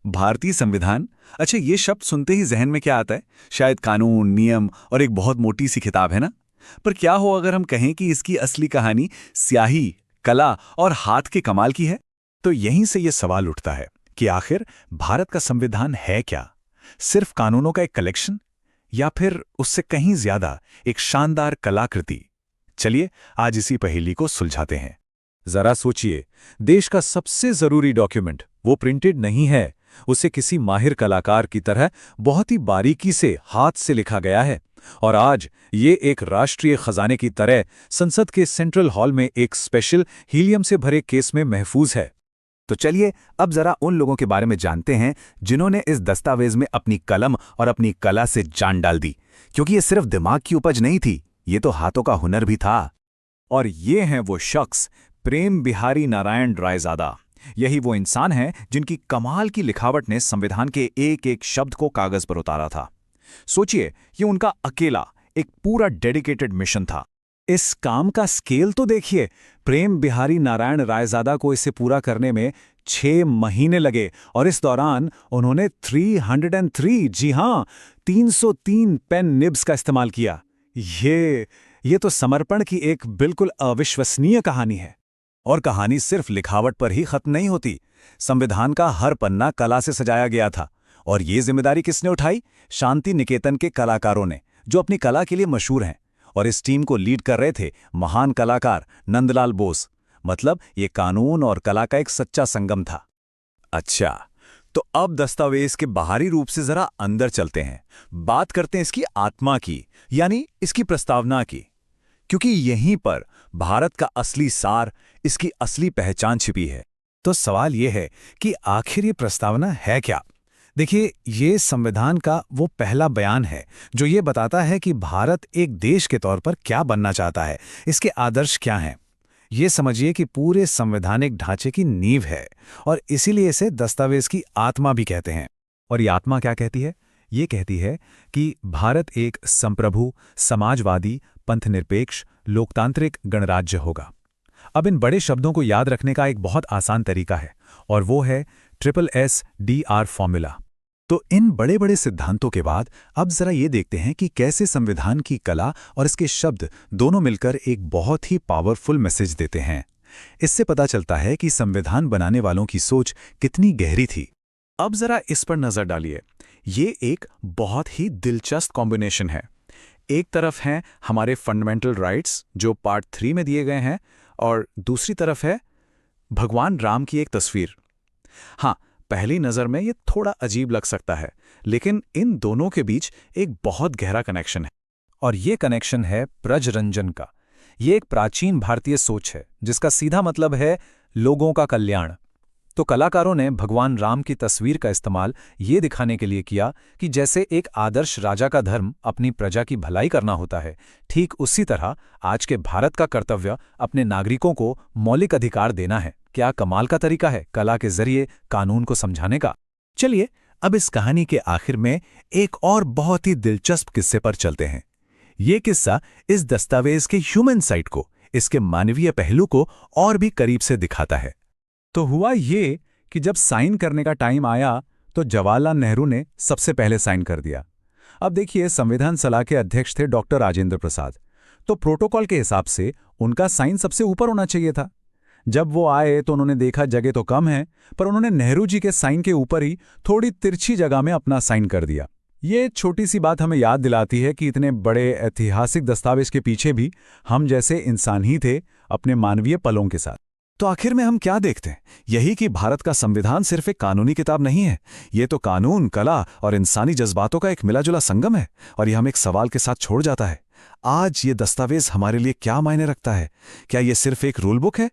भारतीय संविधान। अच्छा, ये शब्द सुनते ही जहन में क्या आता है? शायद कानून, नियम और एक बहुत मोटी सी किताब, है ना? पर क्या हो अगर हम कहें कि इसकी असली कहानी स्याही, कला और हाथ के कमाल की है? तो यहीं से ये सवाल उठता है कि आखिर भारत का संविधान है क्या? सिर्फ कानूनों का एक कलेक्शन, या फिर उससे कहीं ज्यादा एक शानदार कलाकृति? चलिए आज इसी पहेली को सुलझाते हैं। जरा सोचिए, देश का सबसे जरूरी डॉक्यूमेंट वो प्रिंटेड नहीं है, उसे किसी माहिर कलाकार की तरह बहुत ही बारीकी से हाथ से लिखा गया है, और आज ये एक राष्ट्रीय खजाने की तरह संसद के सेंट्रल हॉल में एक स्पेशल हीलियम से भरे केस में महफूज है। तो चलिए अब जरा उन लोगों के बारे में जानते हैं जिन्होंने इस दस्तावेज में अपनी कलम और अपनी कला से जान डाल दी, क्योंकि ये सिर्फ दिमाग की उपज नहीं थी, ये तो हाथों का हुनर भी था। और ये हैं वो शख्स, प्रेम बिहारी नारायण रायजादा। यही वो इंसान हैं जिनकी कमाल की लिखावट ने संविधान के एक एक शब्द को कागज पर उतारा था। सोचिए, ये उनका अकेला एक पूरा डेडिकेटेड मिशन था। इस काम का स्केल तो देखिए, प्रेम बिहारी नारायण रायजादा को इसे पूरा करने में 6 महीने लगे, और इस दौरान उन्होंने 303, जी हां, 303 पेन निब्स का इस्तेमाल किया। ये तो समर्पण की एक बिल्कुल अविश्वसनीय कहानी है। और कहानी सिर्फ लिखावट पर ही खत्म नहीं होती। संविधान का हर पन्ना कला से सजाया गया था, और ये जिम्मेदारी किसने उठाई? शांति निकेतन के कलाकारों ने, जो अपनी कला के लिए मशहूर हैं। और इस टीम को लीड कर रहे थे महान कलाकार नंदलाल बोस। मतलब ये कानून और कला का एक सच्चा संगम था। अच्छा, तो अब दस्तावेज के बाहरी रूप से जरा अंदर चलते हैं, बात करते हैं इसकी आत्मा की, यानी इसकी प्रस्तावना की, क्योंकि यहीं पर भारत का असली सार, इसकी असली पहचान छिपी है। तो सवाल यह है कि आखिर ये प्रस्तावना है क्या? देखिए, ये संविधान का वो पहला बयान है जो ये बताता है कि भारत एक देश के तौर पर क्या बनना चाहता है, इसके आदर्श क्या हैं। ये समझिए कि पूरे संवैधानिक ढांचे की नींव है, और इसीलिए इसे दस्तावेज की आत्मा भी कहते हैं। और ये आत्मा क्या कहती है? ये कहती है कि भारत एक संप्रभु, समाजवादी, पंथनिरपेक्ष, लोकतांत्रिक गणराज्य होगा। अब इन बड़े शब्दों को याद रखने का एक बहुत आसान तरीका है, और वो है SSSDR फॉर्मूला। तो इन बड़े बड़े सिद्धांतों के बाद अब जरा ये देखते हैं कि कैसे संविधान की कला और इसके शब्द दोनों मिलकर एक बहुत ही पावरफुल मैसेज देते हैं। इससे पता चलता है कि संविधान बनाने वालों की सोच कितनी गहरी थी। अब जरा इस पर नजर डालिए। ये एक बहुत ही दिलचस्प कॉम्बिनेशन है। एक तरफ हैं हमारे फंडामेंटल राइट्स जो पार्ट 3 में दिए गए हैं, और दूसरी तरफ है भगवान राम की एक तस्वीर। हाँ, पहली नज़र में ये थोड़ा अजीब लग सकता है, लेकिन इन दोनों के बीच एक बहुत गहरा कनेक्शन है। और ये कनेक्शन है प्रजरंजन का। ये एक प्राचीन भारतीय सोच है जिसका सीधा मतलब है लोगों का कल्याण। तो कलाकारों ने भगवान राम की तस्वीर का इस्तेमाल ये दिखाने के लिए किया कि जैसे एक आदर्श राजा का धर्म अपनी प्रजा की भलाई करना होता है, ठीक उसी तरह आज के भारत का कर्तव्य अपने नागरिकों को मौलिक अधिकार देना है। क्या कमाल का तरीका है कला के जरिए कानून को समझाने का। चलिए अब इस कहानी के आखिर में एक और बहुत ही दिलचस्प किस्से पर चलते हैं। ये किस्सा इस दस्तावेज के ह्यूमन साइड को, इसके मानवीय पहलू को और भी करीब से दिखाता है। तो हुआ ये कि जब साइन करने का टाइम आया तो जवाहरलाल नेहरू ने सबसे पहले साइन कर दिया। अब देखिए, संविधान सभा के अध्यक्ष थे डॉक्टर राजेंद्र प्रसाद, तो प्रोटोकॉल के हिसाब से उनका साइन सबसे ऊपर होना चाहिए था। जब वो आए तो उन्होंने देखा जगह तो कम है, पर उन्होंने नेहरू जी के साइन के ऊपर ही थोड़ी तिरछी जगह में अपना साइन कर दिया। ये छोटी सी बात हमें याद दिलाती है कि इतने बड़े ऐतिहासिक दस्तावेज के पीछे भी हम जैसे इंसान ही थे, अपने मानवीय पलों के साथ। तो आखिर में हम क्या देखते हैं? यही कि भारत का संविधान सिर्फ एक कानूनी किताब नहीं है, ये तो कानून, कला और इंसानी जज्बातों का एक मिलाजुला संगम है। और ये हम एक सवाल के साथ छोड़ जाता है, आज ये दस्तावेज हमारे लिए क्या मायने रखता है? क्या ये सिर्फ एक रूल बुक है,